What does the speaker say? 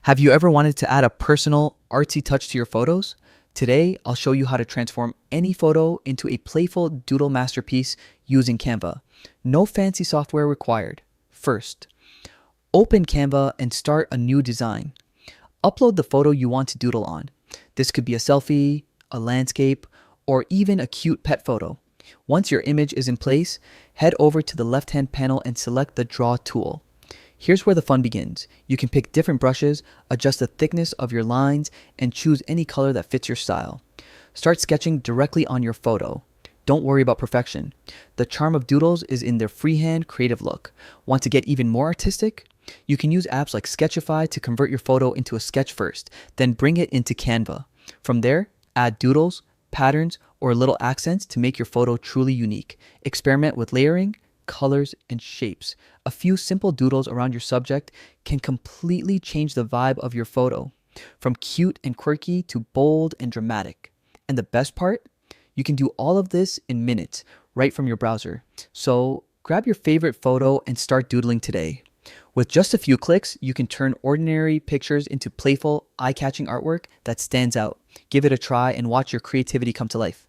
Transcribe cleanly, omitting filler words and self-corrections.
Have you ever wanted to add a personal, artsy touch to your photos? Today, I'll show you how to transform any photo into a playful doodle masterpiece using Canva. No fancy software required. First, open Canva and start a new design. Upload the photo you want to doodle on. This could be a selfie, a landscape, or even a cute pet photo. Once your image is in place, head over to the left-hand panel and select the Draw tool. Here's where the fun begins. You can pick different brushes, adjust the thickness of your lines, and choose any color that fits your style. Start sketching directly on your photo. Don't worry about perfection. The charm of doodles is in their freehand, creative look. Want to get even more artistic? You can use apps like Sketchify to convert your photo into a sketch first, then bring it into Canva. From there, add doodles, patterns, or little accents to make your photo truly unique. Experiment with layering, colors, and shapes. A few simple doodles around your subject can completely change the vibe of your photo, from cute and quirky to bold and dramatic. And the best part? You can do all of this in minutes, right from your browser. So grab your favorite photo and start doodling today. With just a few clicks, you can turn ordinary pictures into playful, eye-catching artwork that stands out. Give it a try and watch your creativity come to life.